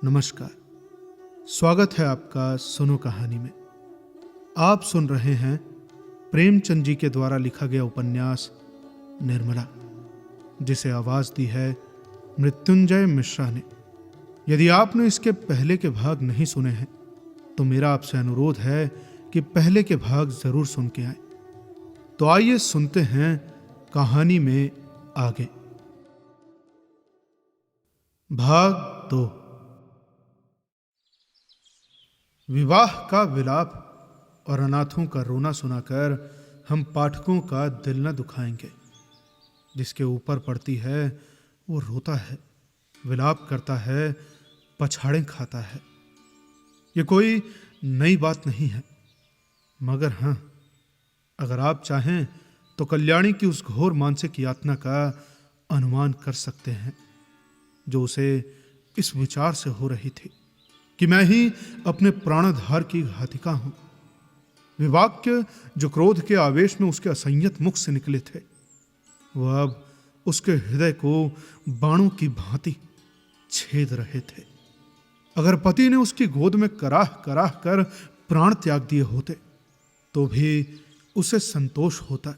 नमस्कार। स्वागत है आपका सुनो कहानी में। आप सुन रहे हैं प्रेमचंद जी के द्वारा लिखा गया उपन्यास निर्मला, जिसे आवाज दी है मृत्युंजय मिश्रा ने। यदि आपने इसके पहले के भाग नहीं सुने हैं तो मेरा आपसे अनुरोध है कि पहले के भाग जरूर सुन के आए। तो आइए सुनते हैं कहानी में आगे। भाग 2। विवाह का विलाप और अनाथों का रोना सुनाकर हम पाठकों का दिल न दुखाएंगे। जिसके ऊपर पड़ती है वो रोता है, विलाप करता है, पछाड़ें खाता है। ये कोई नई बात नहीं है, मगर हाँ, अगर आप चाहें तो कल्याणी की उस घोर मानसिक यातना का अनुमान कर सकते हैं जो उसे इस विचार से हो रही थी कि मैं ही अपने प्राणधार की घातिका हूं। विवाक्य जो क्रोध के आवेश में उसके असंयत मुख से निकले थे, वह अब उसके हृदय को बाणों की भांति छेद रहे थे। अगर पति ने उसकी गोद में कराह कराह कर प्राण त्याग दिए होते तो भी उसे संतोष होता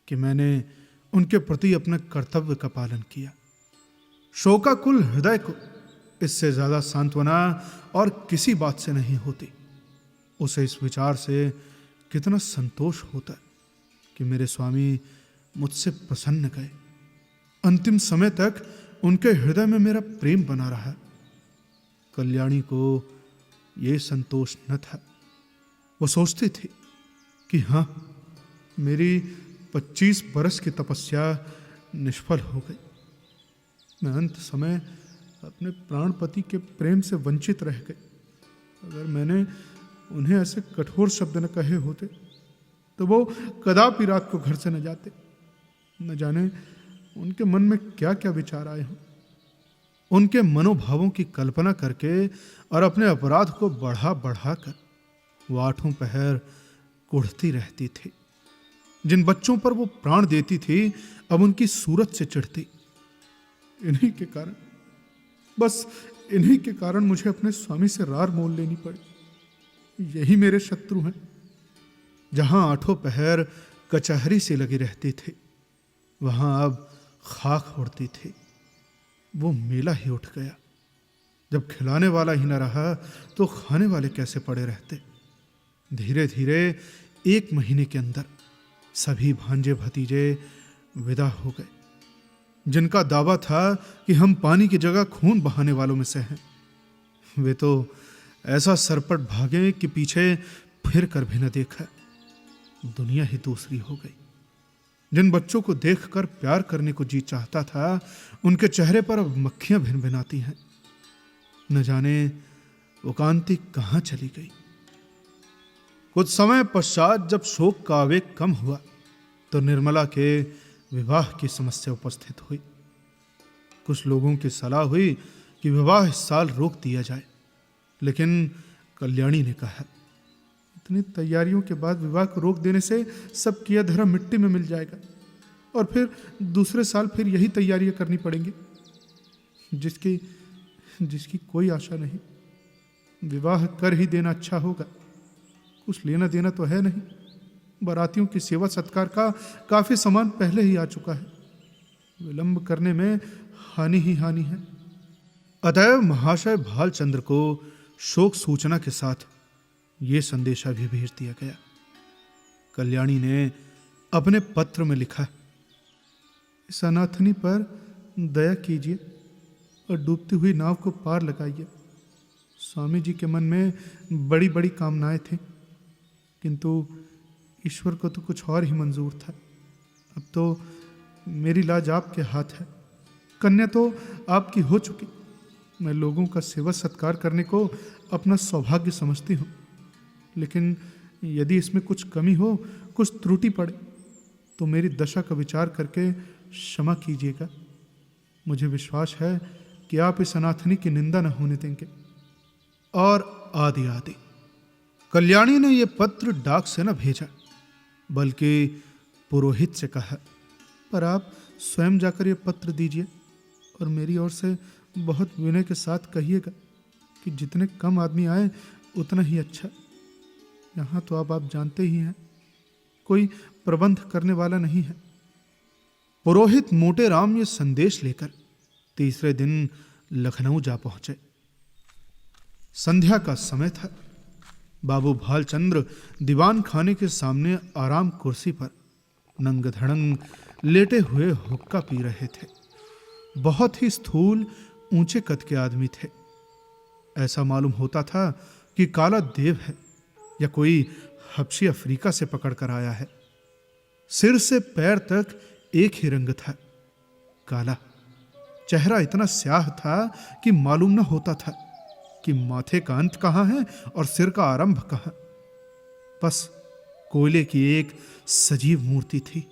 कि मैंने उनके प्रति अपने कर्तव्य का पालन किया। शोकाकुल हृदय को इससे ज्यादा सांत्वना और किसी बात से नहीं होती। उसे इस विचार से कितना संतोष होता कि मेरे स्वामी मुझसे प्रसन्न गए। अंतिम समय तक उनके हृदय में मेरा प्रेम बना रहा। कल्याणी को यह संतोष न था। वो सोचती थी कि हाँ, मेरी 25 बरस की तपस्या निष्फल हो गई। मैं अंत समय अपने प्राणपति के प्रेम से वंचित रह गई। अगर मैंने उन्हें ऐसे कठोर शब्द न कहे होते तो वो कदापि रात को घर से न जाते। न जाने उनके मन में क्या क्या विचार आए हों। उनके मनोभावों की कल्पना करके और अपने अपराध को बढ़ा बढ़ा कर वो आठों पहर कुढ़ती रहती थी। जिन बच्चों पर वो प्राण देती थी, अब उनकी सूरत से चिढ़ती। इन्हीं के कारण, बस इन्हीं के कारण मुझे अपने स्वामी से रार मोल लेनी पड़ी। यही मेरे शत्रु हैं। जहां आठों पहर कचहरी से लगी रहती थी, वहां अब खाक उड़ती थी। वो मेला ही उठ गया। जब खिलाने वाला ही न रहा तो खाने वाले कैसे पड़े रहते। धीरे धीरे 1 महीने के अंदर सभी भांजे भतीजे विदा हो गए। जिनका दावा था कि हम पानी की जगह खून बहाने वालों में से हैं, वे तो ऐसा सरपट भागे कि पीछे फिर कर भी न देखा। दुनिया ही दूसरी हो गई। जिन बच्चों को देखकर प्यार करने को जी चाहता था, उनके चेहरे पर अब मक्खियां भिनभिनाती हैं। न जाने वो कांति कहां चली गई। कुछ समय पश्चात जब शोक का आवेग कम हुआ तो निर्मला के विवाह की समस्या उपस्थित हुई। कुछ लोगों की सलाह हुई कि विवाह इस साल रोक दिया जाए, लेकिन कल्याणी ने कहा, इतनी तैयारियों के बाद विवाह को रोक देने से सब किया धरा मिट्टी में मिल जाएगा और फिर दूसरे साल फिर यही तैयारियां करनी पड़ेंगी, जिसकी कोई आशा नहीं। विवाह कर ही देना अच्छा होगा। कुछ लेना देना तो है नहीं। बारातियों की सेवा सत्कार का काफी सामान पहले ही आ चुका है। विलंब करने में हानि ही हानि है। अतएव महाशय भालचंद्र को शोक सूचना के साथ यह संदेशा भी भेज दिया गया। कल्याणी ने अपने पत्र में लिखा, इस अनाथनी पर दया कीजिए और डूबती हुई नाव को पार लगाइए। स्वामी जी के मन में बड़ी बड़ी कामनाएं थी, किंतु ईश्वर को तो कुछ और ही मंजूर था। अब तो मेरी लाज आपके हाथ है। कन्या तो आपकी हो चुकी। मैं लोगों का सेवा सत्कार करने को अपना सौभाग्य समझती हूँ, लेकिन यदि इसमें कुछ कमी हो, कुछ त्रुटि पड़े तो मेरी दशा का विचार करके क्षमा कीजिएगा। मुझे विश्वास है कि आप इस अनाथनी की निंदा न होने देंगे। और आदि आदि। कल्याणी ने यह पत्र डाक से न भेजा, बल्कि पुरोहित से कहा, पर आप स्वयं जाकर यह पत्र दीजिए और मेरी ओर से बहुत विनय के साथ कहिएगा कि जितने कम आदमी आए उतना ही अच्छा। यहाँ तो अब आप जानते ही हैं, कोई प्रबंध करने वाला नहीं है। पुरोहित मोटे राम ये संदेश लेकर तीसरे दिन लखनऊ जा पहुंचे। संध्या का समय था। बाबू भालचंद्र दीवान खाने के सामने आराम कुर्सी पर नंग धड़ंग लेटे हुए हुक्का पी रहे थे। बहुत ही स्थूल ऊंचे कद के आदमी थे। ऐसा मालूम होता था कि काला देव है या कोई हबशी अफ्रीका से पकड़कर आया है। सिर से पैर तक एक ही रंग था, काला। चेहरा इतना स्याह था कि मालूम न होता था कि माथे का अंत कहां है और सिर का आरंभ कहां। बस कोयले की एक सजीव मूर्ति थी।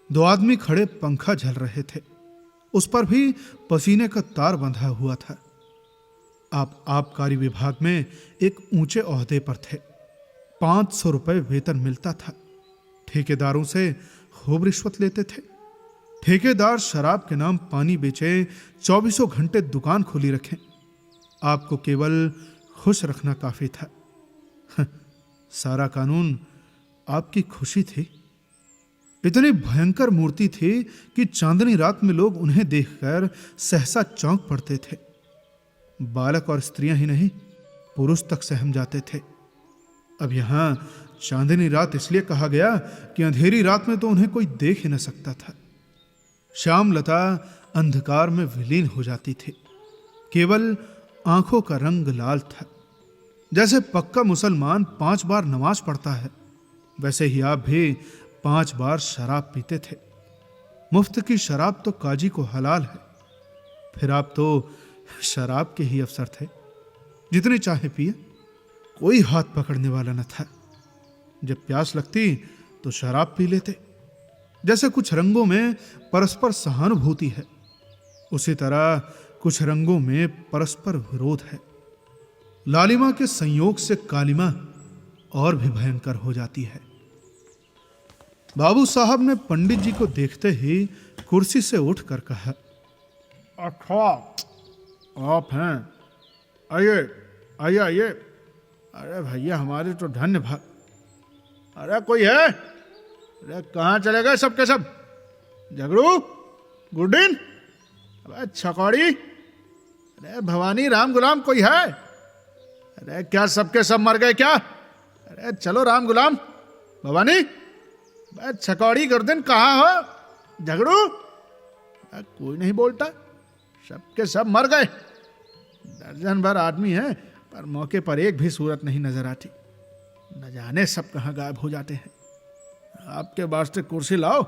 दो आदमी खड़े पंखा झल रहे थे, उस पर भी पसीने का तार बंधा हुआ था। आप आबकारी विभाग में एक ऊंचे ओहदे पर थे। 500 रुपए वेतन मिलता था। ठेकेदारों से खूब रिश्वत लेते थे। ठेकेदार शराब के नाम पानी बेचे, 24 घंटे दुकान खुली रखें। आपको केवल खुश रखना काफी था। सारा कानून आपकी खुशी थी। इतनी भयंकर मूर्ति थी कि चांदनी रात में लोग उन्हें देखकर सहसा चौंक पड़ते थे। बालक और स्त्रियां ही नहीं, पुरुष तक सहम जाते थे। अब यहां चांदनी रात इसलिए कहा गया कि अंधेरी रात में तो उन्हें कोई देख ही न सकता था। श्यामलता अंधकार में विलीन हो जाती थी। केवल आंखों का रंग लाल था। जैसे पक्का मुसलमान 5 बार नमाज पढ़ता है, वैसे ही आप भी 5 बार शराब पीते थे। मुफ्त की शराब तो काजी को हलाल है। फिर आप तो शराब के ही अफसर थे। जितने चाहे पिए, कोई हाथ पकड़ने वाला न था। जब प्यास लगती तो शराब पी लेते। जैसे कुछ रंगों में परस्पर सहानुभूति है, उसी तरह कुछ रंगों में परस्पर विरोध है। लालिमा के संयोग से कालिमा और भी भयंकर हो जाती है। बाबू साहब ने पंडित जी को देखते ही कुर्सी से उठकर कहा, अच्छा आप हैं, आइए आइए आइए। अरे भैया हमारे तो धन्य भाग। अरे कोई है? अरे कहाँ चले गए सबके सब? झगड़ू, गुड्डिन, अरे छकौड़ी, अरे भवानी, राम गुलाम, कोई है? अरे क्या सबके सब मर गए क्या? अरे चलो राम गुलाम, भवानी, छकौड़ी, गुड्डिन कहाँ हो? झगड़ू, कोई नहीं बोलता। सबके सब मर गए। दर्जन भर आदमी हैं, पर मौके पर एक भी सूरत नहीं नजर आती। न जाने सब कहाँ गायब हो जाते हैं। आपके वास्ते कुर्सी लाओ।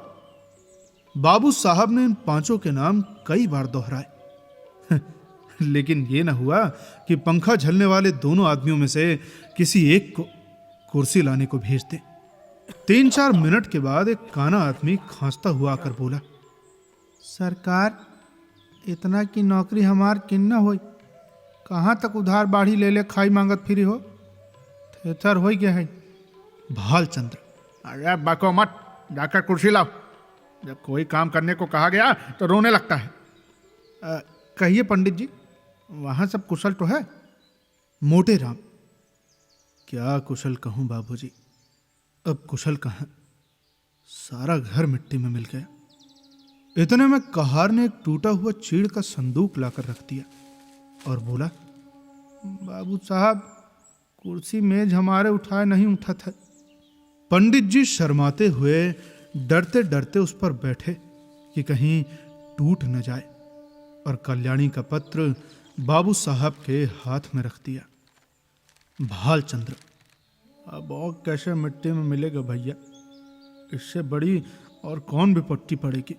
बाबू साहब ने इन 5 के नाम कई बार दोहराए, लेकिन ये न हुआ कि पंखा झलने वाले दोनों आदमियों में से किसी एक को कुर्सी लाने को भेज दे। 3-4 मिनट के बाद एक काना आदमी खांसता हुआ आकर बोला, सरकार, इतना की नौकरी हमार किन्ना होई। कहाँ तक उधार बाढ़ी ले ले खाई मांगत फिरी हो? थेथर हो गया है। भालचंद्र, अरे बको मत, जाकर कुर्सी लाओ। जब कोई काम करने को कहा गया तो रोने लगता है। कहिए पंडित जी, वहां सब कुशल तो है? मोटे राम, क्या कुशल कहूं बाबूजी, अब कुशल कहां, सारा घर मिट्टी में मिल गया। इतने में कहार ने एक टूटा हुआ चीड़ का संदूक लाकर रख दिया और बोला, बाबू साहब, कुर्सी मेज हमारे उठाए नहीं उठा था। पंडित जी शर्माते हुए डरते डरते उस पर बैठे कि कहीं टूट न जाए, और कल्याणी का पत्र बाबू साहब के हाथ में रख दिया। भालचंद्र, अब और कैसे मिट्टी में मिलेगा भैया, इससे बड़ी और कौन विपत्ति पड़ेगी।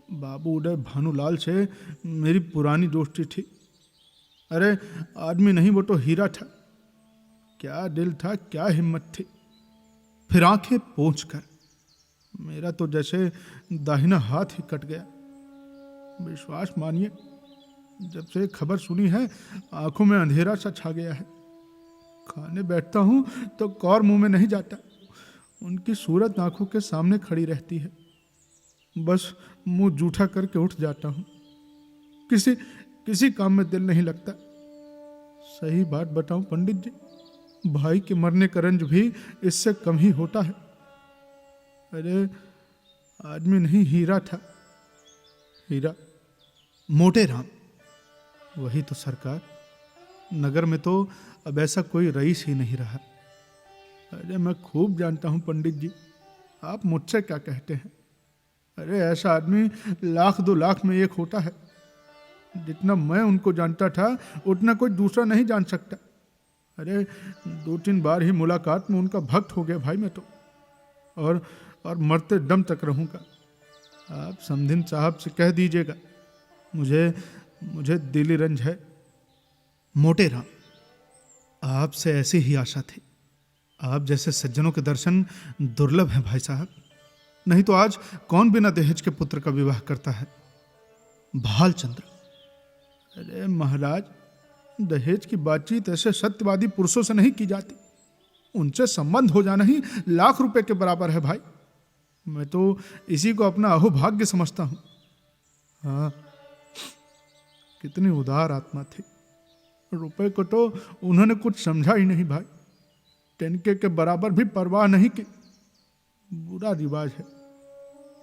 बाबू उदय भानुलाल से मेरी पुरानी दोस्ती थी। अरे आदमी नहीं, वो तो हीरा था। क्या दिल था, क्या हिम्मत थी। फिर आंखें पोंछकर, मेरा तो जैसे दाहिना हाथ ही कट गया। विश्वास मानिए, जब से खबर सुनी है आंखों में अंधेरा सा छा गया है। खाने बैठता हूं तो कौर मुंह में नहीं जाता। उनकी सूरत आंखों के सामने खड़ी रहती है। बस मुंह जूठा करके उठ जाता हूं। किसी काम में दिल नहीं लगता। सही बात बताऊं पंडित जी, भाई के मरने का रंज भी इससे कम ही होता है। अरे आदमी नहीं, हीरा था, हीरा। मोटे राम। वही तो सरकार, नगर में तो अब ऐसा कोई रईस ही नहीं रहा। अरे मैं खूब जानता हूं पंडित जी, आप मुझसे क्या कहते हैं। अरे ऐसा आदमी 1,00,000-2,00,000 में एक होता है। जितना मैं उनको जानता था उतना कोई दूसरा नहीं जान सकता। अरे 2-3 बार ही मुलाकात में उनका भक्त हो गया भाई मैं तो, और मरते दम तक रहूंगा। आप समधिन साहब से कह दीजिएगा, मुझे दिली रंज है। मोटे राम। आपसे ऐसी ही आशा थी। आप जैसे सज्जनों के दर्शन दुर्लभ हैं भाई साहब, नहीं तो आज कौन बिना दहेज के पुत्र का विवाह करता है। भालचंद्र। अरे महाराज, दहेज की बातचीत ऐसे सत्यवादी पुरुषों से नहीं की जाती। उनसे संबंध हो जाना ही लाख रुपए के बराबर है भाई। मैं तो इसी को अपना अहोभाग्य समझता हूं। हाँ, कितनी उदार आत्मा थी। रुपए को तो उन्होंने कुछ समझा ही नहीं भाई, तिनके के बराबर भी परवाह नहीं की। बुरा रिवाज है,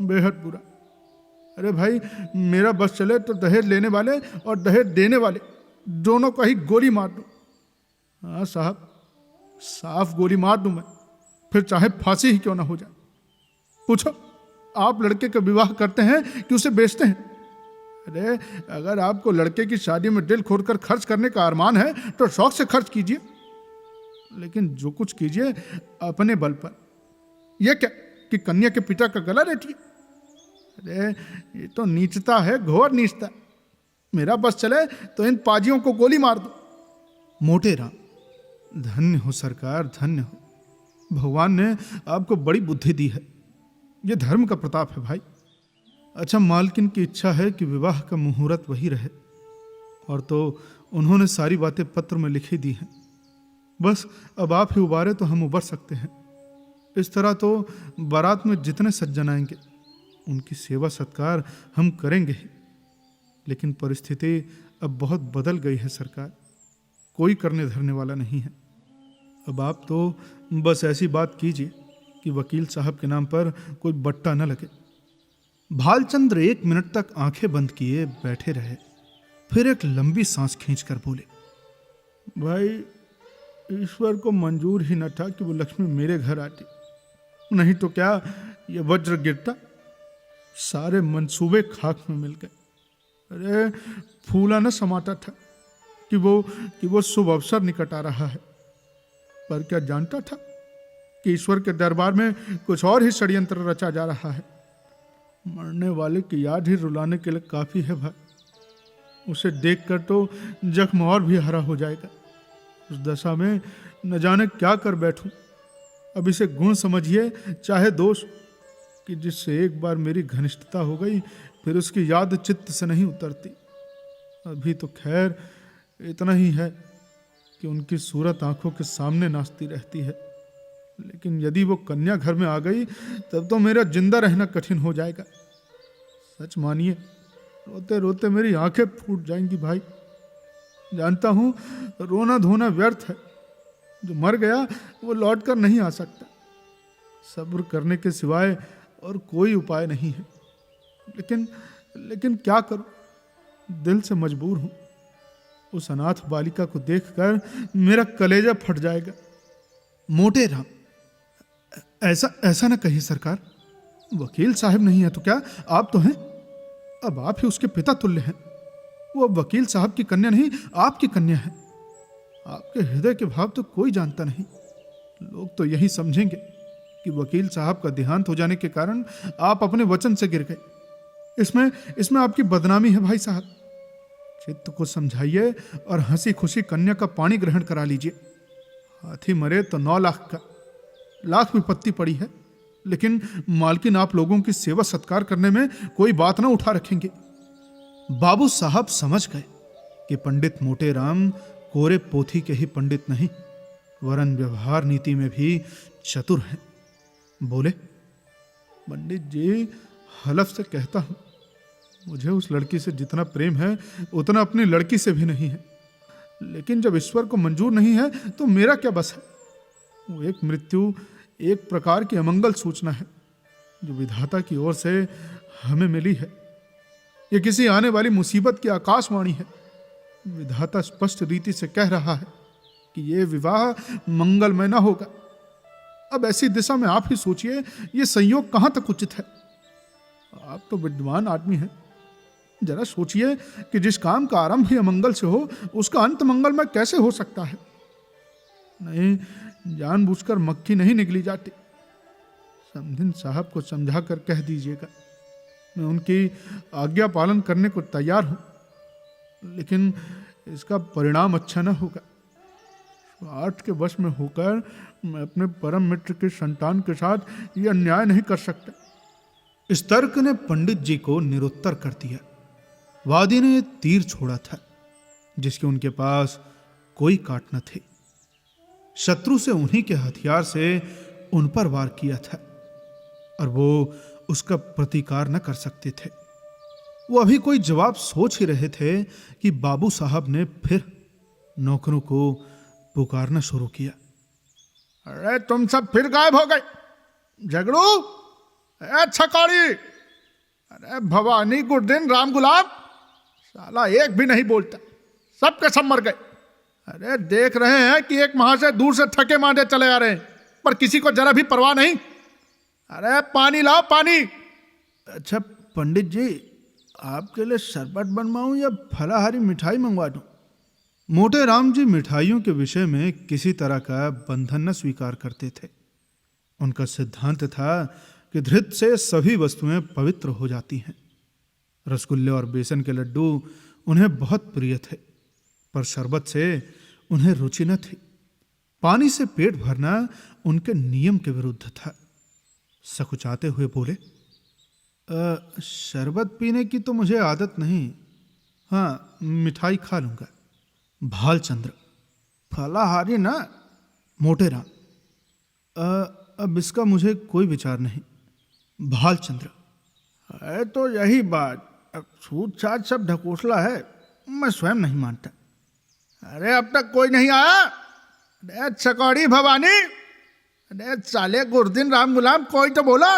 बेहद बुरा। अरे भाई, मेरा बस चले तो दहेज लेने वाले और दहेज देने वाले दोनों को ही गोली मार दूं। हाँ साहब, साफ गोली मार दूं मैं, फिर चाहे फांसी ही क्यों ना हो जाए। पूछो, आप लड़के का विवाह करते हैं कि उसे बेचते हैं? अरे अगर आपको लड़के की शादी में दिल खोलकर खर्च करने का अरमान है तो शौक से खर्च कीजिए, लेकिन जो कुछ कीजिए अपने बल पर। यह क्या कि कन्या के पिता का गला रेटिए? अरे ये तो नीचता है, घोर नीचता। मेरा बस चले तो इन पाजियों को गोली मार दो। मोटे राम। धन्य हो सरकार, धन्य हो। भगवान ने आपको बड़ी बुद्धि दी है। यह धर्म का प्रताप है भाई। अच्छा, मालकिन की इच्छा है कि विवाह का मुहूर्त वही रहे, और तो उन्होंने सारी बातें पत्र में लिखी दी हैं। बस अब आप ही उबारे तो हम उबर सकते हैं। इस तरह तो बारात में जितने सज्जन आएंगे उनकी सेवा सत्कार हम करेंगे ही, लेकिन परिस्थिति अब बहुत बदल गई है सरकार। कोई करने धरने वाला नहीं है। अब आप तो बस ऐसी बात कीजिए कि वकील साहब के नाम पर कोई बट्टा न लगे। भालचंद्र 1 मिनट तक आंखें बंद किए बैठे रहे, फिर एक लंबी सांस खींचकर बोले, भाई ईश्वर को मंजूर ही न था कि वो लक्ष्मी मेरे घर आती, नहीं तो क्या ये वज्र गिरता। सारे मंसूबे खाक में मिल गए। अरे फूला न समाता था कि वो शुभ अवसर निकट आ रहा है, पर क्या जानता था कि ईश्वर के दरबार में कुछ और ही षड्यंत्र रचा जा रहा है। मरने वाले की याद ही रुलाने के लिए काफी है भाई। उसे देखकर तो जख्म और भी हरा हो जाएगा। उस दशा में न जाने क्या कर बैठूं। अब इसे गुण समझिए चाहे दोष, कि जिससे एक बार मेरी घनिष्ठता हो गई फिर उसकी याद चित्त से नहीं उतरती। अभी तो खैर इतना ही है कि उनकी सूरत आंखों के सामने नाचती रहती है, लेकिन यदि वो कन्या घर में आ गई तब तो मेरा जिंदा रहना कठिन हो जाएगा। सच मानिए, रोते रोते मेरी आंखें फूट जाएंगी भाई। जानता हूं रोना धोना व्यर्थ है। जो मर गया वो लौट कर नहीं आ सकता। सब्र करने के सिवाय और कोई उपाय नहीं है। लेकिन क्या करूं, दिल से मजबूर हूं। उस अनाथ बालिका को देखकर मेरा कलेजा फट जाएगा। मोटे राम। ऐसा न कहिए सरकार। वकील साहब नहीं है तो क्या आप तो हैं। अब आप ही उसके पिता तुल्य हैं। वो अब वकील साहब की कन्या नहीं, आपकी कन्या है। आपके हृदय के भाव तो कोई जानता नहीं। लोग तो यही समझेंगे कि वकील साहब का देहांत हो जाने के कारण आप अपने वचन से गिर गए। इसमें आपकी बदनामी है भाई साहब। चित्त को समझाइए और हंसी खुशी कन्या का पानी ग्रहण करा लीजिए। हाथी मरे तो 9 लाख का, लाख विपत्ति पड़ी है, लेकिन मालकिन आप लोगों की सेवा सत्कार करने में कोई बात ना उठा रखेंगे। बाबू साहब समझ गए कि पंडित मोटे राम कोरे पोथी के ही पंडित नहीं, वरन व्यवहार नीति में भी चतुर हैं। बोले, पंडित जी हलफ से कहता हूं, मुझे उस लड़की से जितना प्रेम है उतना अपनी लड़की से भी नहीं है। लेकिन जब ईश्वर को मंजूर नहीं है तो मेरा क्या बस है। वो एक मृत्यु एक प्रकार की अमंगल सूचना है जो विधाता की ओर से हमें मिली है। ये किसी आने वाली मुसीबत की आकाशवाणी है। विधाता स्पष्ट रीति से कह रहा है कि यह विवाह मंगलमय न होगा। अब ऐसी दिशा में आप ही सोचिए, ये संयोग कहां तक उचित है। आप तो विद्वान आदमी हैं, जरा सोचिए कि जिस काम का आरंभ ही अमंगल से हो उसका अंत मंगलमय कैसे हो सकता है। नहीं, जानबूझकर मक्खी नहीं निकली जाती। समधिन साहब को समझा कर कह दीजिएगा, मैं उनकी आज्ञा पालन करने को तैयार हूं, लेकिन इसका परिणाम अच्छा न होगा। स्वार्थ के वश में होकर मैं अपने परम मित्र की संतान के साथ यह अन्याय नहीं कर सकता। इस तर्क ने पंडित जी को निरुत्तर कर दिया। वादी ने तीर छोड़ा था जिसके उनके पास कोई काट न थे। शत्रु से उन्हीं के हथियार से उन पर वार किया था और वो उसका प्रतिकार न कर सकते थे। वो अभी कोई जवाब सोच ही रहे थे कि बाबू साहब ने फिर नौकरों को पुकारना शुरू किया। अरे तुम सब फिर गायब हो गए, झगड़ू, छकाड़ी, अरे भवानी, गुरदीन, राम गुलाब, साला एक भी नहीं बोलता, सब के सब मर गए। अरे देख रहे हैं कि एक माह से दूर से थके मांदे चले आ रहे हैं, पर किसी को जरा भी परवाह नहीं। अरे पानी लाओ, पानी। अच्छा पंडित जी, आपके लिए शरबत बनवाऊं या फलाहारी मिठाई मंगवा दूं? मोटे राम जी मिठाइयों के विषय में किसी तरह का बंधन न स्वीकार करते थे। उनका सिद्धांत था कि धृत से सभी वस्तुएं पवित्र हो जाती हैं। रसगुल्ले और बेसन के लड्डू उन्हें बहुत प्रिय थे, पर शरबत से उन्हें रुचि न थी। पानी से पेट भरना उनके नियम के विरुद्ध था। सकुचाते हुए बोले, शरबत पीने की तो मुझे आदत नहीं, हाँ मिठाई खा लूंगा। भालचंद्र, फलाहारी ना? मोटे राम, अब इसका मुझे कोई विचार नहीं। भालचंद्र, है तो यही बात, अब छूत छात सब ढकोसला है, मैं स्वयं नहीं मानता। अरे अब तक कोई नहीं आया? अरे छकौड़ी, भवानी, अरे साले गुरदीन, राम गुलाम, कोई तो बोला।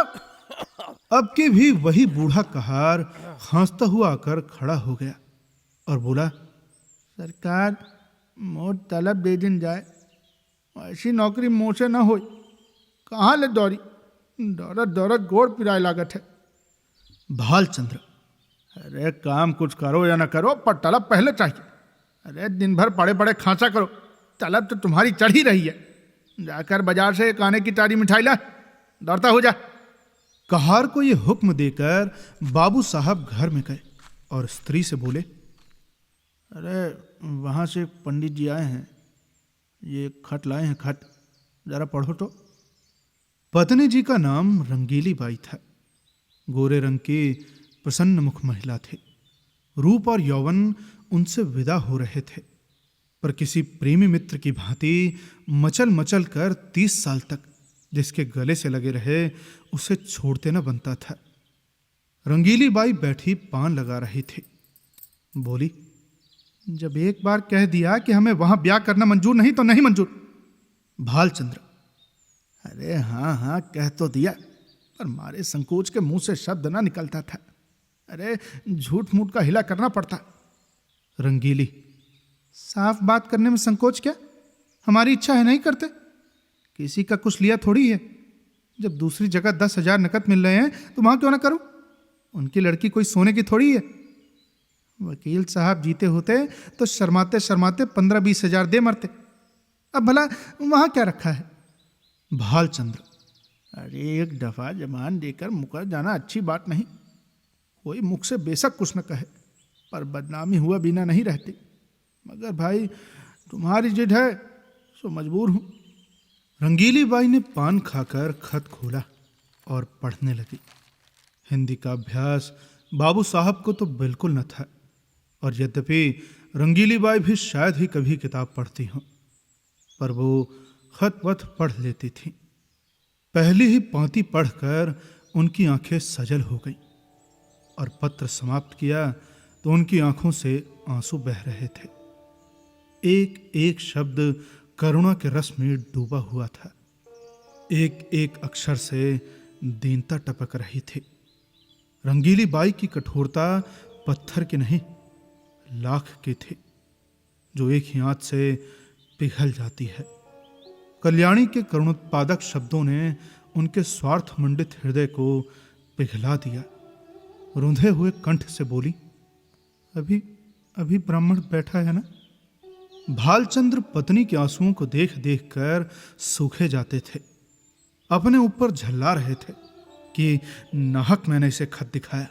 अब की भी वही बूढ़ा कहार हंसता हुआ आकर खड़ा हो गया और बोला, सरकार, मोर तलब दे दिन जाए, ऐसी नौकरी मुँह से न हो। कहाँ ले दौड़ी, दौड़त दौड़त गोड़ पिराए लागत है। भालचंद्र, अरे काम कुछ करो या ना करो, पर तलब पहले चाहिए। अरे दिन भर पड़े पड़े खांचा करो, तलब तो तुम्हारी चढ़ ही रही है। जाकर बाजार से एक आने की तारी मिठाई ला, दौड़ता हो जा। कहार को ये हुक्म देकर बाबू साहब घर में गए और स्त्री से बोले, अरे वहाँ से पंडित जी आए हैं, ये खत लाए हैं, खत जरा पढ़ो तो। पत्नी जी का नाम रंगीली बाई था। गोरे रंग की प्रसन्न मुख महिला थी। रूप और यौवन उनसे विदा हो रहे थे, पर किसी प्रेमी मित्र की भांति मचल मचल कर 30 साल तक जिसके गले से लगे रहे उसे छोड़ते न बनता था। रंगीली बाई बैठी पान लगा रही थी। बोली, जब एक बार कह दिया कि हमें वहां ब्याह करना मंजूर नहीं तो नहीं मंजूर। भालचंद्र, अरे हाँ हाँ कह तो दिया, पर मारे संकोच के मुंह से शब्द ना निकलता था। अरे झूठ मूठ का हिला करना पड़ता। रंगीली, साफ बात करने में संकोच क्या? हमारी इच्छा है, नहीं करते। किसी का कुछ लिया थोड़ी है। जब दूसरी जगह 10,000 नकद मिल रहे हैं तो वहां क्यों ना करूं? उनकी लड़की कोई सोने की थोड़ी है। वकील साहब जीते होते तो शर्माते शर्माते 15-20 हजार दे मरते। अब भला वहां क्या रखा है? भालचंद्र, अरे एक दफा जमान देकर मुकर जाना अच्छी बात नहीं। कोई मुख से बेशक कुछ न कहे, पर बदनामी हुआ बिना नहीं रहती। मगर भाई तुम्हारी जिद है सो मजबूर हूं। रंगीली बाई ने पान खाकर खत खोला और पढ़ने लगी। हिंदी का अभ्यास बाबू साहब को तो बिल्कुल न था, और यद्यपि रंगीली बाई भी शायद ही कभी किताब पढ़ती हों, पर वो खत वत पढ़ लेती थी। पहली ही पांति पढ़कर उनकी आंखें सजल हो गईं और पत्र समाप्त किया तो उनकी आंखों से आंसू बह रहे थे। एक एक शब्द करुणा के रस में डूबा हुआ था। एक एक अक्षर से दीनता टपक रही थी। रंगीली बाई की कठोरता पत्थर की नहीं, लाख की थी, जो एक ही आंच से पिघल जाती है। कल्याणी के करुणोत्पादक शब्दों ने उनके स्वार्थ मंडित हृदय को पिघला दिया। रुंधे हुए कंठ से बोली, अभी अभी ब्राह्मण बैठा है ना? भालचंद्र पत्नी के आंसुओं को देख देख कर सूखे जाते थे। अपने ऊपर झल्ला रहे थे कि नाहक मैंने इसे खत दिखाया।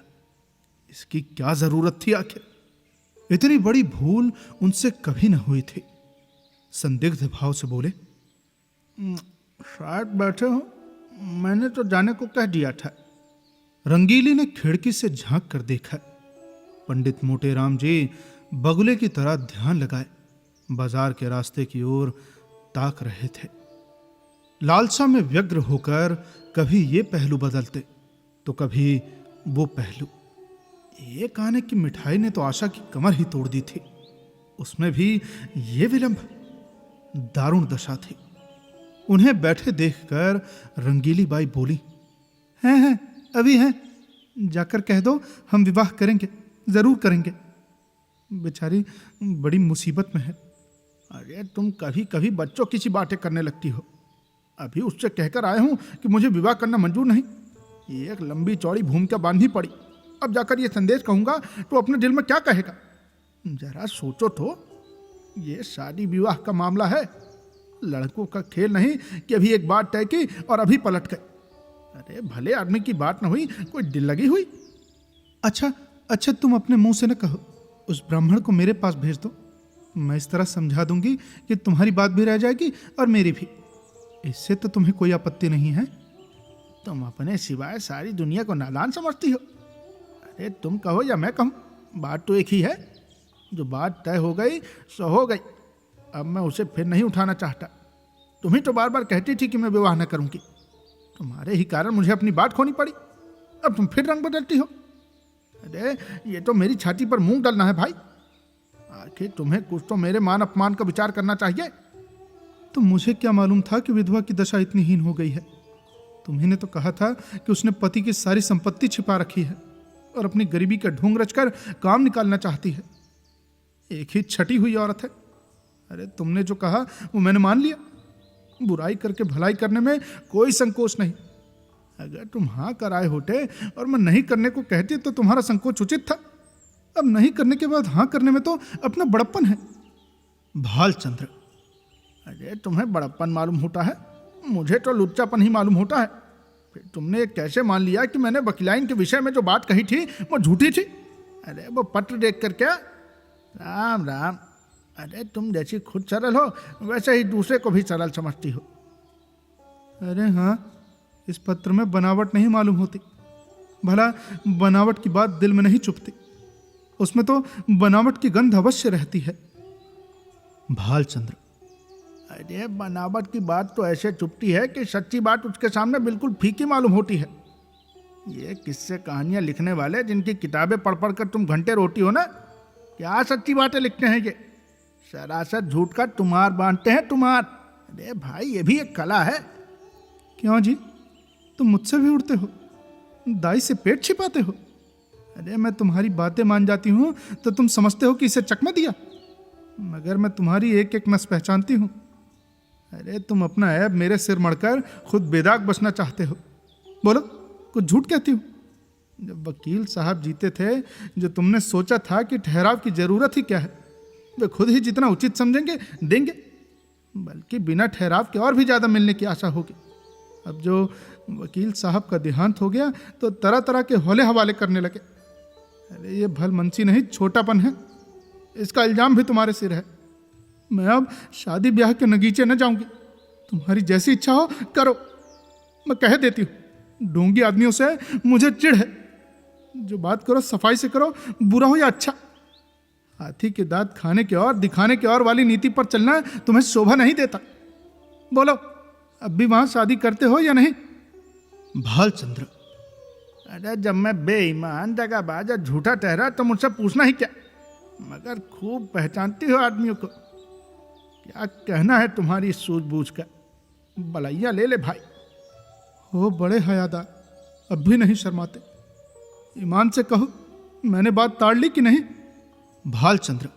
इसकी क्या जरूरत थी आखिर? इतनी बड़ी भूल उनसे कभी न हुई थी। संदिग्ध भाव से बोले, शायद बैठे हो, मैंने तो जाने को कह दिया था। रंगीली ने खिड़की से झांक कर देखा। पंडित मोटेराम जी बगुले की तरह ध्यान लगाए बाजार के रास्ते की ओर ताक रहे थे। लालसा में व्यग्र होकर कभी ये पहलू बदलते तो कभी वो पहलू। एक आने की मिठाई ने तो आशा की कमर ही तोड़ दी थी। उसमें भी ये विलंब, दारुण दशा थी। उन्हें बैठे देखकर रंगीली बाई बोली, हैं अभी हैं, जाकर कह दो हम विवाह करेंगे, जरूर करेंगे। बेचारी बड़ी मुसीबत में है। अरे तुम कभी कभी बच्चों की सी बातें करने लगती हो। अभी उससे कहकर आया हूं कि मुझे विवाह करना मंजूर नहीं। एक लंबी चौड़ी भूमिका बांधनी पड़ी। अब जाकर ये संदेश कहूंगा तो अपने दिल में क्या कहेगा? जरा सोचो तो, ये शादी विवाह का मामला है, लड़कों का खेल नहीं कि अभी एक बात तय की और अभी पलट गए। अरे भले आदमी की बात न हुई, कोई दिल लगी हुई। अच्छा तुम अपने मुंह से न कहो, उस ब्राह्मण को मेरे पास भेज दो। मैं इस तरह समझा दूंगी कि तुम्हारी बात भी रह जाएगी और मेरी भी। इससे तो तुम्हें कोई आपत्ति नहीं है? तुम अपने सिवाय सारी दुनिया को नादान समझती हो। अरे तुम कहो या मैं कहूं, बात तो एक ही है। जो बात तय हो गई सो हो गई। अब मैं उसे फिर नहीं उठाना चाहता। तुम ही तो बार बार कहती थी कि मैं विवाह न करूंगी। तुम्हारे ही कारण मुझे अपनी बात खोनी पड़ी। अब तुम फिर रंग बदलती हो। अरे ये तो मेरी छाती पर मूंग डालना है भाई। आखिर तुम्हें कुछ तो मेरे मान अपमान का विचार करना चाहिए। तो मुझे क्या मालूम था कि विधवा की दशा इतनी हीन हो गई है। तुम्ही ने तो कहा था कि उसने पति की सारी संपत्ति छिपा रखी है और अपनी गरीबी का ढोंग रचकर काम निकालना चाहती है। एक ही छटी हुई औरत है। अरे तुमने जो कहा वो मैंने मान लिया। बुराई करके भलाई करने में कोई संकोच नहीं। अगर तुम हाँ कराए होते और मैं नहीं करने को कहती तो तुम्हारा संकोच उचित था। अब नहीं करने के बाद हाँ करने में तो अपना बड़प्पन है। भालचंद्र, अरे तुम्हें बड़प्पन मालूम होता है, मुझे तो लुच्चापन ही मालूम होता है। फिर तुमने कैसे मान लिया कि मैंने वकीलाइन के विषय में जो बात कही थी वो झूठी थी? अरे वो पत्र देख कर क्या? राम राम। अरे तुम जैसी खुद सरल हो वैसे ही दूसरे को भी सरल समझती हो। अरे हाँ, इस पत्र में बनावट नहीं मालूम होती। भला बनावट की बात दिल में नहीं चुभती, उसमें तो बनावट की गंध अवश्य रहती है। भालचंद्र, अरे बनावट की बात तो ऐसे चुभती है कि सच्ची बात उसके सामने बिल्कुल फीकी मालूम होती है। ये किस्से कहानियां लिखने वाले जिनकी किताबें पढ़ पढ़ कर तुम घंटे रोटी हो ना, क्या सच्ची बातें लिखते हैं ये? सरासर झूठ का तुम्हार बांधते हैं, तुम्हार। अरे भाई ये भी एक कला है। क्यों जी, तुम मुझसे भी उड़ते हो, दाई से पेट छिपाते हो? अरे मैं तुम्हारी बातें मान जाती हूँ तो तुम समझते हो कि इसे चकमा दिया, मगर मैं तुम्हारी एक एक नस पहचानती हूँ। अरे तुम अपना ऐब मेरे सिर मड़कर खुद बेदाग बचना चाहते हो। बोलो, कुछ झूठ कहती हूँ? जब वकील साहब जीते थे, जो तुमने सोचा था कि ठहराव की जरूरत ही क्या है, वे खुद ही जितना उचित समझेंगे देंगे, बल्कि बिना ठहराव के और भी ज़्यादा मिलने की आशा होगी। अब जो वकील साहब का देहांत हो गया तो तरह तरह के हौले हवाले करने लगे। अरे ये भलमनसी नहीं, छोटापन है। इसका इल्जाम भी तुम्हारे सिर है। मैं अब शादी ब्याह के नगीचे न जाऊंगी। तुम्हारी जैसी इच्छा हो करो। मैं कह देती हूँ, ढोंगी आदमियों से मुझे चिढ़ है। जो बात करो सफाई से करो, बुरा हो या अच्छा। हाथी के दांत खाने के और दिखाने के और वाली नीति पर चलना तुम्हें शोभा नहीं देता। बोलो, अब भी वहां शादी करते हो या नहीं? भालचंद्र, अरे जब मैं बेईमान दगाबाज झूठा ठहरा तो मुझसे पूछना ही क्या? मगर खूब पहचानती हो आदमियों को। क्या कहना है तुम्हारी इस सूझबूझ का? बलैया ले ले भाई। हो बड़े हयादार, अब भी नहीं शर्माते। ईमान से कहो, मैंने बात ताड़ ली कि नहीं? भालचंद्र,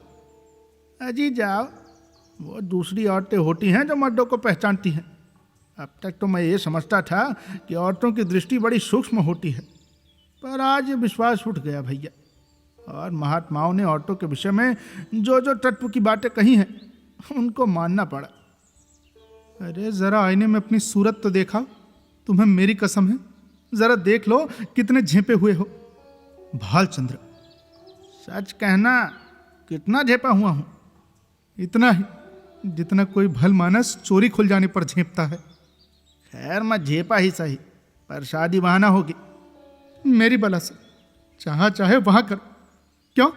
अजी जाओ, वो दूसरी औरतें होती हैं जो मर्दों को पहचानती हैं। अब तक तो मैं ये समझता था कि औरतों की दृष्टि बड़ी सूक्ष्म होती है, पर आज ये विश्वास उठ गया भैया। और महात्माओं ने औरतों के विषय में जो जो तत्व की बातें कही हैं उनको मानना पड़ा। अरे जरा आईने में अपनी सूरत तो देखा, तुम्हें मेरी कसम है, जरा देख लो कितने झेपे हुए हो। भालचंद्र, सच कहना, कितना झेपा हुआ हूं? इतना ही जितना कोई भल मानस चोरी खुल जाने पर झेपता है। खैर मैं झेपा ही सही, पर शादी बहाना होगी। मेरी बला से जहां चाहे वहां कर। क्यों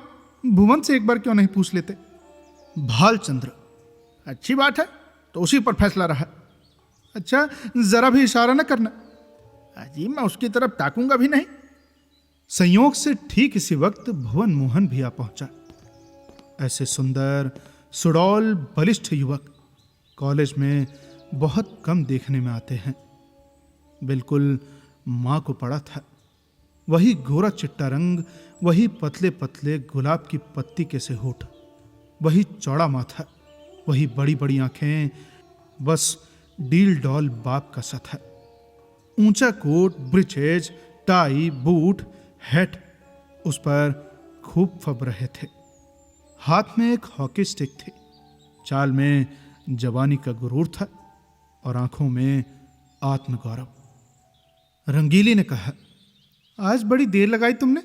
भुवन से एक बार क्यों नहीं पूछ लेते? भालचंद्र, अच्छी बात है, तो उसी पर फैसला रहा। अच्छा, जरा भी इशारा न करना। अजी मैं उसकी तरफ ताकूंगा भी नहीं। संयोग से ठीक इसी वक्त भुवन मोहन भी आ पहुंचा। ऐसे सुंदर, सुडौल, बलिष्ठ युवक कॉलेज में बहुत कम देखने में आते हैं। बिल्कुल मां को पड़ा था। वही गोरा चिट्टा रंग, वही पतले पतले गुलाब की पत्ती के से होठ, वही चौड़ा माथा, वही बड़ी बड़ी आंखें, बस डील डॉल बाप का सा था। ऊंचा कोट, ब्रिचेज, टाई, बूट, हैट उस पर खूब फब रहे थे। हाथ में एक हॉकी स्टिक थी। चाल में जवानी का गुरूर था और आंखों में आत्मगौरव। रंगीली ने कहा, आज बड़ी देर लगाई तुमने।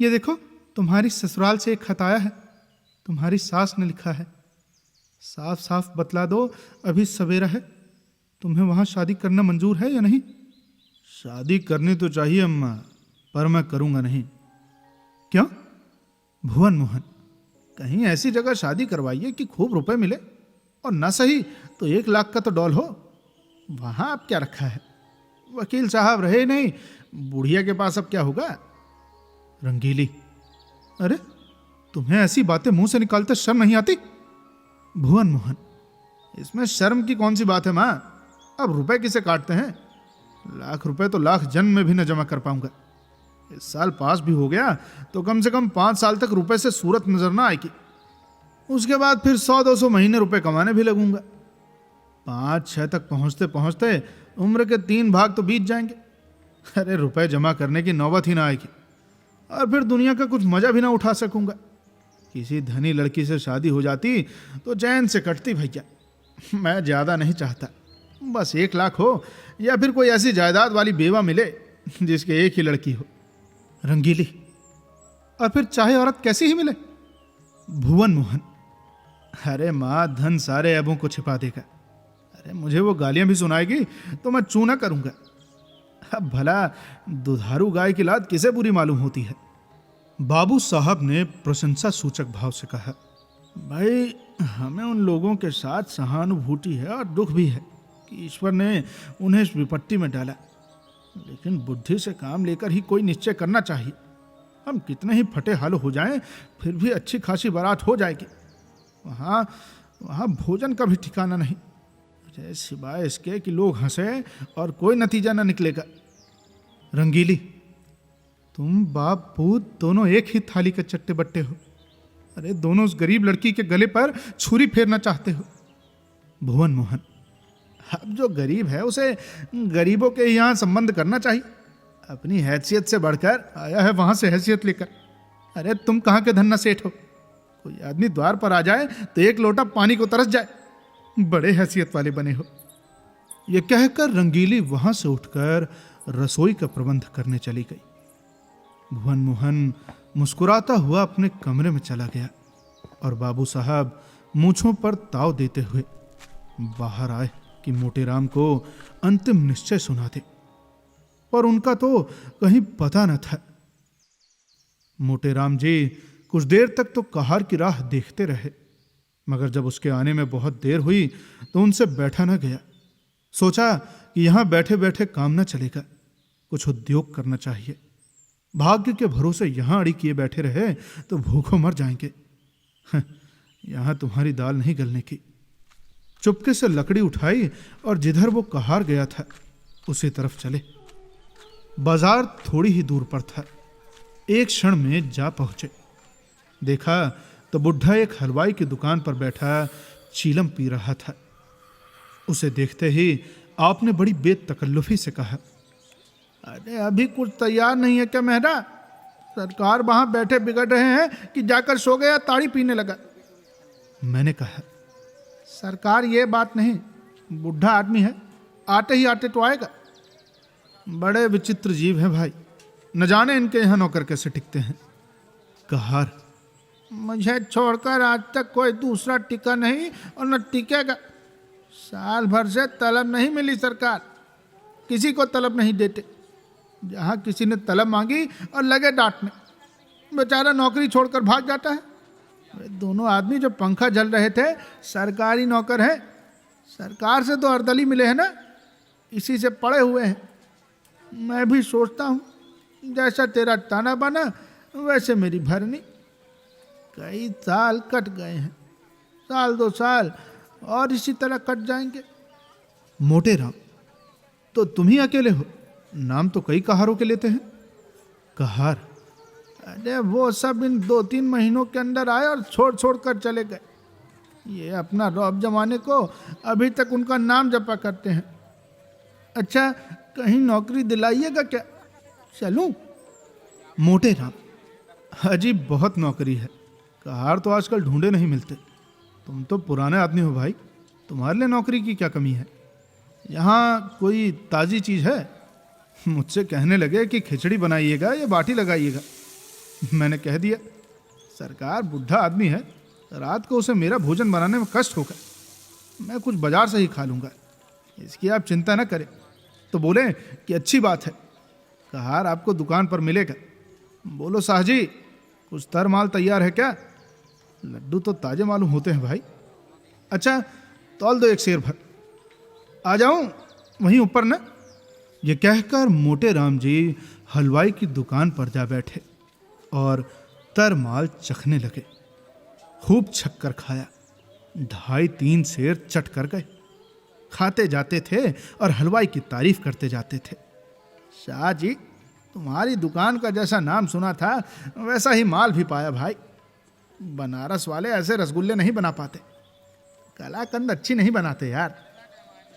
ये देखो, तुम्हारी ससुराल से एक खत आया है। तुम्हारी सास ने लिखा है। साफ साफ बतला दो, अभी सवेरा है। तुम्हें वहां शादी करना मंजूर है या नहीं? शादी करनी तो चाहिए अम्मा, पर मैं करूंगा नहीं। क्यों? भुवन मोहन, कहीं ऐसी जगह शादी करवाइए कि खूब रुपए मिले, और न सही तो 1 लाख का तो डॉल हो। वहां अब क्या रखा है? वकील साहब रहे नहीं, बुढ़िया के पास अब क्या होगा? रंगीली, अरे तुम्हें ऐसी बातें मुंह से निकालते शर्म नहीं आती? भुवन मोहन, इसमें शर्म की कौन सी बात है मां? अब रुपए किसे काटते हैं? 1 लाख रुपए तो लाख जन्म में भी न जमा कर पाऊंगा। इस साल पास भी हो गया तो कम से कम 5 साल तक रुपए से सूरत नजर ना आएगी। उसके बाद फिर 100-200 महीने रुपए कमाने भी लगूंगा। 5-6 तक पहुंचते पहुंचते उम्र के 3 भाग तो बीत जाएंगे। अरे रुपए जमा करने की नौबत ही ना आएगी, और फिर दुनिया का कुछ मजा भी ना उठा सकूंगा। किसी धनी लड़की से शादी हो जाती तो चैन से कटती भैया। मैं ज्यादा नहीं चाहता, बस 1 लाख हो, या फिर कोई ऐसी जायदाद वाली बेवा मिले जिसके एक ही लड़की हो। रंगीली, और फिर चाहे औरत कैसी ही मिले? भुवन मोहन, अरे माँ धन सारे ऐबों को छिपा देगा। अरे मुझे वो गालियां भी सुनाएगी तो मैं चूना करूंगा। अब भला दुधारू गाय की लाद किसे बुरी मालूम होती है? बाबू साहब ने प्रशंसा सूचक भाव से कहा, भाई हमें उन लोगों के साथ सहानुभूति है और दुख भी है कि ईश्वर ने उन्हें इस विपत्ति में डाला, लेकिन बुद्धि से काम लेकर ही कोई निश्चय करना चाहिए। हम कितने ही फटे हाल हो जाएं, फिर भी अच्छी खासी बारात हो जाएगी। वहाँ भोजन का भी ठिकाना नहीं, सिवाय इसके कि लोग हंसे और कोई नतीजा न निकलेगा। रंगीली, तुम बाप पूत दोनों एक ही थाली के चट्टे बट्टे हो। अरे दोनों उस गरीब लड़की के गले पर छुरी फेरना चाहते हो। भुवन मोहन, अब जो गरीब है उसे गरीबों के यहाँ संबंध करना चाहिए। अपनी हैसियत से बढ़कर आया है वहां से हैसियत लेकर। अरे तुम कहाँ के धन्ना सेठ हो? कोई आदमी द्वार पर आ जाए तो 1 लोटा पानी को तरस जाए। बड़े हैसियत वाले बने हो। यह कहकर रंगीली वहां से उठकर रसोई का प्रबंध करने चली गई। भुवन मोहन मुस्कुराता हुआ अपने कमरे में चला गया और बाबू साहब मूंछों पर ताव देते हुए बाहर आए कि मोटेराम को अंतिम निश्चय सुना दे, पर उनका तो कहीं पता न था। मोटेराम जी कुछ देर तक तो कहार की राह देखते रहे, मगर जब उसके आने में बहुत देर हुई तो उनसे बैठा न गया। सोचा कि यहां बैठे बैठे काम न चलेगा, कुछ उद्योग करना चाहिए। भाग्य के भरोसे यहां अड़ी किए बैठे रहे तो भूखों मर जाएंगे। यहां तुम्हारी दाल नहीं गलने की। चुपके से लकड़ी उठाई और जिधर वो कहार गया था उसी तरफ चले। बाजार थोड़ी ही दूर पर था। एक क्षण में जा पहुंचे। देखा तो बुढ़ा एक हलवाई की दुकान पर बैठा चीलम पी रहा था। उसे देखते ही आपने बड़ी बेतकल्लुफी से कहा, अरे अभी कुछ तैयार नहीं है क्या मेहरा? सरकार वहां बैठे बिगड़ रहे हैं कि जाकर सो गया ताड़ी पीने लगा। मैंने कहा, सरकार ये बात नहीं, बुढ़ा आदमी है, आते ही आते तो आएगा। बड़े विचित्र जीव हैं भाई, न जाने इनके यहाँ नौकर कैसे टिकते हैं। कहार, मुझे छोड़कर आज तक कोई दूसरा टिका नहीं और न टिकेगा। साल भर से तलब नहीं मिली, सरकार किसी को तलब नहीं देते। जहाँ किसी ने तलब मांगी और लगे डांटने, बेचारा नौकरी छोड़कर भाग जाता है। वे दोनों आदमी जो पंखा झल रहे थे सरकारी नौकर हैं। सरकार से तो अर्दली मिले हैं ना, इसी से पड़े हुए हैं। मैं भी सोचता हूँ जैसा तेरा ताना बाना वैसे मेरी भरनी। कई साल कट गए हैं, साल 2 साल और इसी तरह कट जाएंगे। मोटे राम, तो तुम ही अकेले हो? नाम तो कई कहारों के लेते हैं। कहार, अरे वो सब इन 2-3 महीनों के अंदर आए और छोड़ छोड़ कर चले गए। ये अपना रौब जमाने को अभी तक उनका नाम जपा करते हैं। अच्छा, कहीं नौकरी दिलाइएगा क्या? चलूं? मोटे राम, अजीब बहुत नौकरी है। कहार तो आजकल ढूंढे नहीं मिलते। तुम तो पुराने आदमी हो भाई, तुम्हारे लिए नौकरी की क्या कमी है? यहाँ कोई ताज़ी चीज़ है? मुझसे कहने लगे कि खिचड़ी बनाइएगा या बाटी लगाइएगा। मैंने कह दिया, सरकार बुढ़ा आदमी है, रात को उसे मेरा भोजन बनाने में कष्ट होगा, मैं कुछ बाजार से ही खा लूँगा, इसकी आप चिंता न करें। तो बोले कि अच्छी बात है, कहार आपको दुकान पर मिलेगा। बोलो साहजी, कुछ तर माल तैयार है क्या? लड्डू तो ताजे मालूम होते हैं भाई। अच्छा, तौल दो 1 सेर भर। आ जाऊं वहीं ऊपर न? ये कहकर मोटे राम जी हलवाई की दुकान पर जा बैठे और तर माल चखने लगे। खूब छक्कर खाया, 2.5-3 सेर चट कर गए। खाते जाते थे और हलवाई की तारीफ करते जाते थे। शाह जी, तुम्हारी दुकान का जैसा नाम सुना था वैसा ही माल भी पाया भाई। बनारस वाले ऐसे रसगुल्ले नहीं बना पाते, कलाकंद अच्छी नहीं बनाते यार,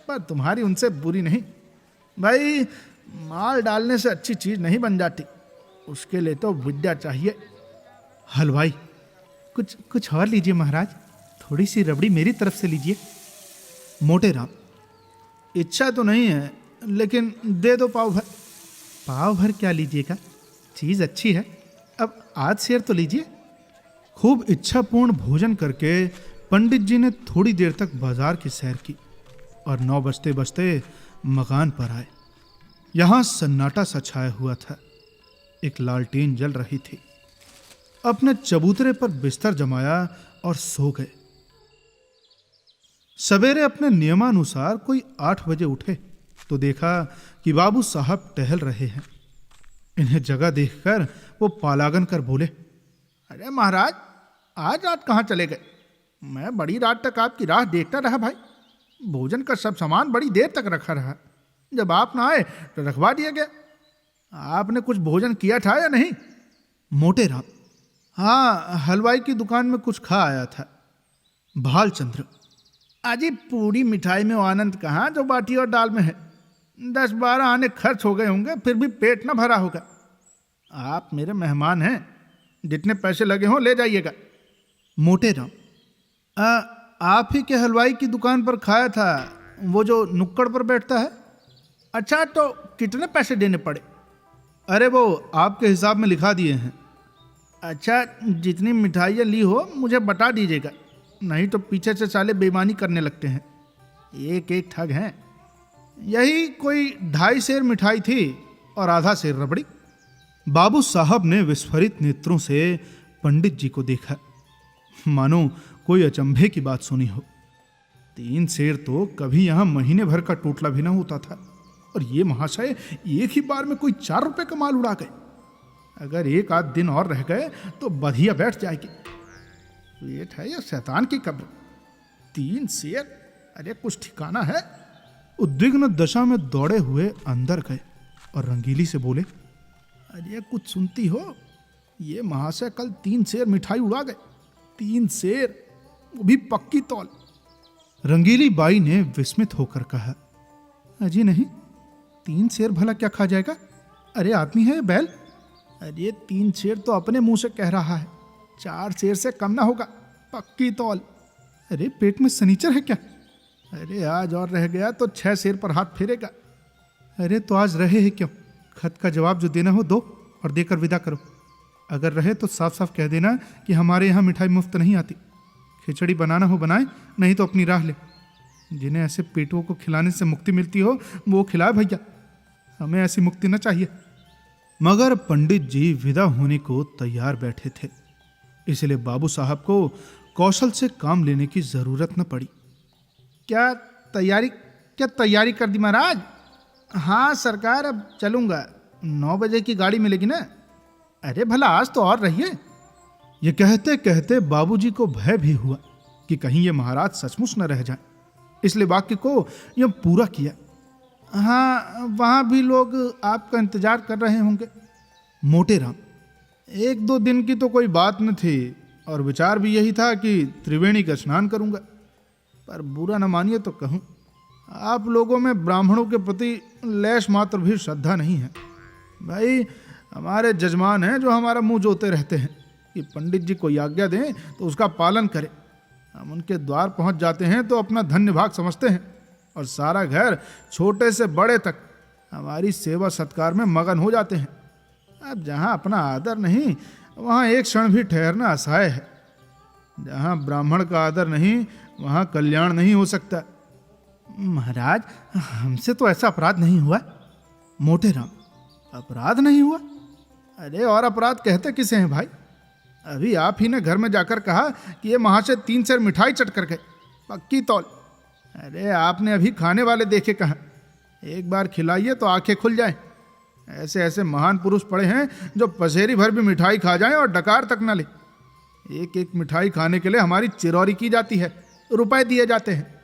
पर तुम्हारी उनसे बुरी नहीं। भाई, माल डालने से अच्छी चीज़ नहीं बन जाती, उसके लिए तो विद्या चाहिए। हलवाई, कुछ और लीजिए महाराज, थोड़ी सी रबड़ी मेरी तरफ से लीजिए। मोटे राम, इच्छा तो नहीं है, लेकिन दे दो पाव भर। पाव भर क्या लीजिएगा? चीज़ अच्छी है, अब आध सेर तो लीजिए। खूब इच्छापूर्ण भोजन करके पंडित जी ने थोड़ी देर तक बाजार की सैर की और 9 बजते बजते मकान पर आए। यहाँ सन्नाटा सा छाया हुआ था। एक लालटेन जल रही थी। अपने चबूतरे पर बिस्तर जमाया और सो गए। सवेरे अपने नियमानुसार कोई 8 बजे उठे तो देखा कि बाबू साहब टहल रहे हैं। इन्हें जगह देखकर वो पालागन कर बोले, अरे महाराज, आज रात कहाँ चले गए? मैं बड़ी रात तक आपकी राह देखता रहा भाई। भोजन का सब सामान बड़ी देर तक रखा रहा, जब आप ना आए तो रखवा दिया गया। आपने कुछ भोजन किया था या नहीं? मोटे राम, हाँ, हलवाई की दुकान में कुछ खा आया था। भालचंद्र, अजी पूरी मिठाई में वो आनंद कहाँ जो बाटी और दाल में है। 10-12 आने खर्च हो गए होंगे, फिर भी पेट ना भरा होगा। आप मेरे मेहमान हैं, जितने पैसे लगे हों ले जाइएगा। मोटे राम, आप ही के हलवाई की दुकान पर खाया था, वो जो नुक्कड़ पर बैठता है। अच्छा, तो कितने पैसे देने पड़े? अरे वो आपके हिसाब में लिखा दिए हैं। अच्छा, जितनी मिठाइयाँ ली हो मुझे बता दीजिएगा, नहीं तो पीछे से साले बेईमानी करने लगते हैं। एक एक ठग हैं। यही कोई 2.5 सेर मिठाई थी और आधा सेर रबड़ी। बाबू साहब ने विस्फारित नेत्रों से पंडित जी को देखा, मानो कोई अचंभे की बात सुनी हो। 3 सेर तो कभी यहाँ महीने भर का टोटला भी ना होता था, और ये महाशय एक ही बार में कोई 4 रुपए का माल उड़ा गए। अगर 1 आध दिन और रह गए तो बधिया बैठ जाएगी। पेट है या शैतान की कब्र? 3 सेर अरे कुछ ठिकाना है? उद्विग्न दशा में दौड़े हुए अंदर गए और रंगीली से बोले, अरे कुछ सुनती हो? ये महाशय कल 3 सेर मिठाई उड़ा गए। 3 सेर, वो भी पक्की तौल। रंगीली बाई ने विस्मित होकर कहा, अजी नहीं, 3 सेर भला क्या खा जाएगा? अरे आदमी है बैल? अरे 3 सेर तो अपने मुंह से कह रहा है, 4 सेर से कम ना होगा, पक्की तौल। अरे पेट में सनीचर है क्या? अरे आज और रह गया तो 6 सेर पर हाथ फेरेगा। अरे तो आज रहे है क्यों? खत का जवाब जो देना हो दो और देकर विदा करो। अगर रहे तो साफ साफ कह देना कि हमारे यहाँ मिठाई मुफ्त नहीं आती। खिचड़ी बनाना हो बनाए, नहीं तो अपनी राह ले। जिन्हें ऐसे पेटों को खिलाने से मुक्ति मिलती हो वो खिलाए भैया, हमें ऐसी मुक्ति न चाहिए। मगर पंडित जी विदा होने को तैयार बैठे थे, इसलिए बाबू साहब को कौशल से काम लेने की जरूरत न पड़ी। क्या तैयारी कर दी महाराज? हाँ सरकार, अब चलूंगा। 9 बजे की गाड़ी मिलेगी ना? अरे भला आज तो और रहिए। ये कहते कहते बाबूजी को भय भी हुआ कि कहीं ये महाराज सचमुच न रह जाए, इसलिए वाक्य को यह पूरा किया। हाँ, वहाँ भी लोग आपका इंतजार कर रहे होंगे। मोटे राम, 1-2 दिन की तो कोई बात न थी और विचार भी यही था कि त्रिवेणी का स्नान करूंगा। पर बुरा न मानिए तो कहूँ, आप लोगों में ब्राह्मणों के प्रति लेश मात्र भी श्रद्धा नहीं है। भाई हमारे जजमान हैं जो हमारा मुंह जोते रहते हैं कि पंडित जी कोई आज्ञा दें तो उसका पालन करें। हम उनके द्वार पहुंच जाते हैं तो अपना धन्य भाग समझते हैं और सारा घर छोटे से बड़े तक हमारी सेवा सत्कार में मगन हो जाते हैं। अब जहाँ अपना आदर नहीं वहाँ एक क्षण भी ठहरना असहाय है। जहाँ ब्राह्मण का आदर नहीं वहाँ कल्याण नहीं हो सकता। महाराज, हमसे तो ऐसा अपराध नहीं हुआ। मोटे राम, अपराध नहीं हुआ? अरे और अपराध कहते किसे हैं भाई? अभी आप ही ने घर में जाकर कहा कि ये महाशय 3 सेर मिठाई चट कर गए, पक्की तौल। अरे आपने अभी खाने वाले देखे कहाँ? एक बार खिलाइए तो आंखें खुल जाएं। ऐसे ऐसे महान पुरुष पड़े हैं जो पसेरी भर भी मिठाई खा जाएं और डकार तक न ले। एक एक मिठाई खाने के लिए हमारी चिरौरी की जाती है, रुपए दिए जाते हैं।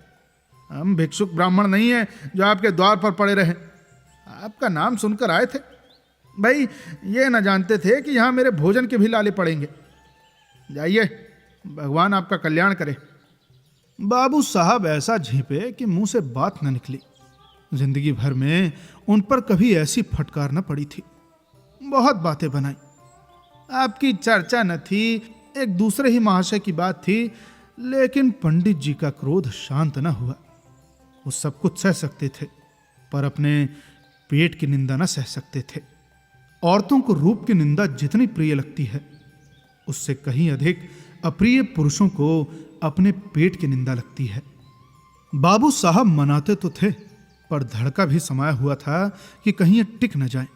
हम भिक्षुक ब्राह्मण नहीं हैं जो आपके द्वार पर पड़े रहे। आपका नाम सुनकर आए थे भाई, ये न जानते थे कि यहाँ मेरे भोजन के भी लाले पड़ेंगे। जाइए, भगवान आपका कल्याण करे। बाबू साहब ऐसा झेपे कि मुंह से बात न निकली। जिंदगी भर में उन पर कभी ऐसी फटकार न पड़ी थी। बहुत बातें बनाई, आपकी चर्चा न थी, एक दूसरे ही महाशय की बात थी, लेकिन पंडित जी का क्रोध शांत न हुआ। वो सब कुछ सह सकते थे पर अपने पेट की निंदा न सह सकते थे। औरतों को रूप की निंदा जितनी प्रिय लगती है, उससे कहीं अधिक अप्रिय पुरुषों को अपने पेट की निंदा लगती है। बाबू साहब मनाते तो थे पर धड़का भी समाया हुआ था कि कहीं ये टिक न जाए।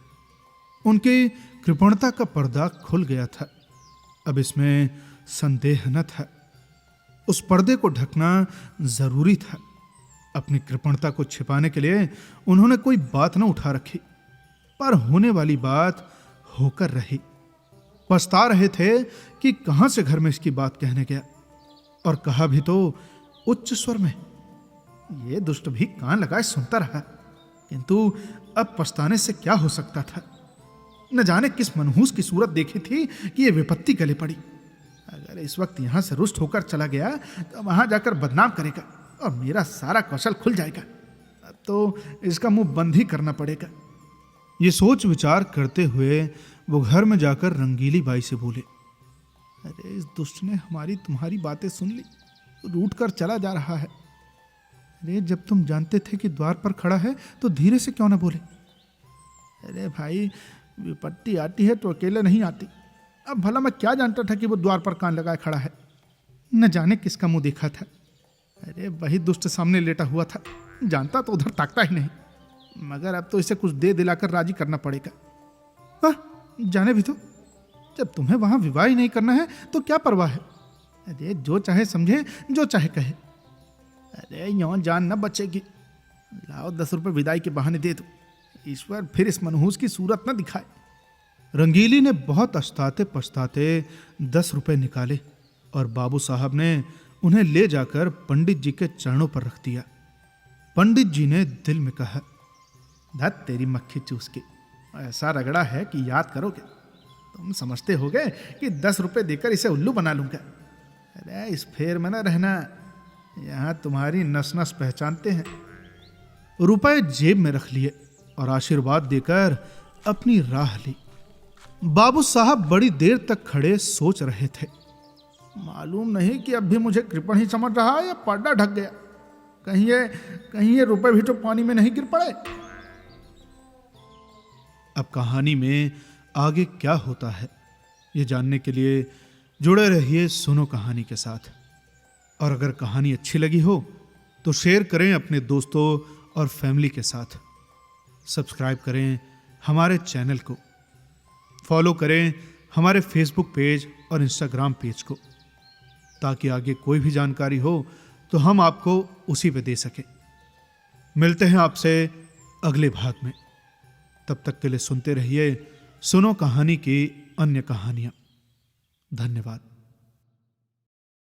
उनकी कृपणता का पर्दा खुल गया था, अब इसमें संदेह न था। उस पर्दे को ढकना जरूरी था। अपनी कृपणता को छिपाने के लिए उन्होंने कोई बात न उठा रखी, पर होने वाली बात होकर रही। पछता रहे थे कि कहां से घर में इसकी बात कहने गया, और कहा भी तो उच्च स्वर में। ये दुष्ट भी कान लगाए सुनता रहा, किंतु अब पछताने से क्या हो सकता था। न जाने किस मनहूस की सूरत देखी थी कि ये विपत्ति गले पड़ी। अगर इस वक्त यहां से रुष्ट होकर चला गया तो वहां जाकर बदनाम करेगा और मेरा सारा कौशल खुल जाएगा। अब तो इसका मुंह बंद ही करना पड़ेगा। ये सोच विचार करते हुए वो घर में जाकर रंगीली बाई से बोले, अरे इस दुष्ट ने हमारी तुम्हारी बातें सुन ली, रूठ कर चला जा रहा है। अरे जब तुम जानते थे कि द्वार पर खड़ा है तो धीरे से क्यों ना बोले? अरे भाई, विपत्ति आती है तो अकेले नहीं आती। अब भला मैं क्या जानता था कि वो द्वार पर कान लगाए खड़ा है। न जाने किसका मुंह देखा था। अरे वही दुष्ट सामने लेटा हुआ था, जानता तो उधर ताकता ही नहीं। मगर अब तो इसे कुछ दे दिलाकर राजी करना पड़ेगा। जाने भी तो, जब तुम्हें वहां विवाह ही नहीं करना है तो क्या परवाह है। अरे जो चाहे समझे, जो चाहे कहे। अरे यों जान न बचेगी। लाओ 10 रुपए विदाई के बहाने दे दो, ईश्वर फिर इस मनहूस की सूरत न दिखाए। रंगीली ने बहुत पछताते पछताते 10 रुपए निकाले और बाबू साहब ने उन्हें ले जाकर पंडित जी के चरणों पर रख दिया। पंडित जी ने दिल में कहा, धत तेरी मक्खी चूस की, ऐसा रगड़ा है कि याद करोगे। तुम समझते होगे कि 10 रुपए देकर इसे उल्लू बना लूंगा। अरे इस फेर में न रहना, यहां तुम्हारी नस नस पहचानते हैं। रुपए जेब में रख लिए और आशीर्वाद देकर अपनी राह ली। बाबू साहब बड़ी देर तक खड़े सोच रहे थे। मालूम नहीं कि अब भी मुझे कृपण ही समझ रहा है या पर्दा ढक गया। कहीं ये रुपए भी तो पानी में नहीं गिर पड़े। अब कहानी में आगे क्या होता है, ये जानने के लिए जुड़े रहिए सुनो कहानी के साथ। और अगर कहानी अच्छी लगी हो तो शेयर करें अपने दोस्तों और फैमिली के साथ। सब्सक्राइब करें हमारे चैनल को, फॉलो करें हमारे फेसबुक पेज और इंस्टाग्राम पेज को, ताकि आगे कोई भी जानकारी हो तो हम आपको उसी पे दे सकें। मिलते हैं आपसे अगले भाग में। तब तक के लिए सुनते रहिए सुनो कहानी की अन्य कहानियां। धन्यवाद।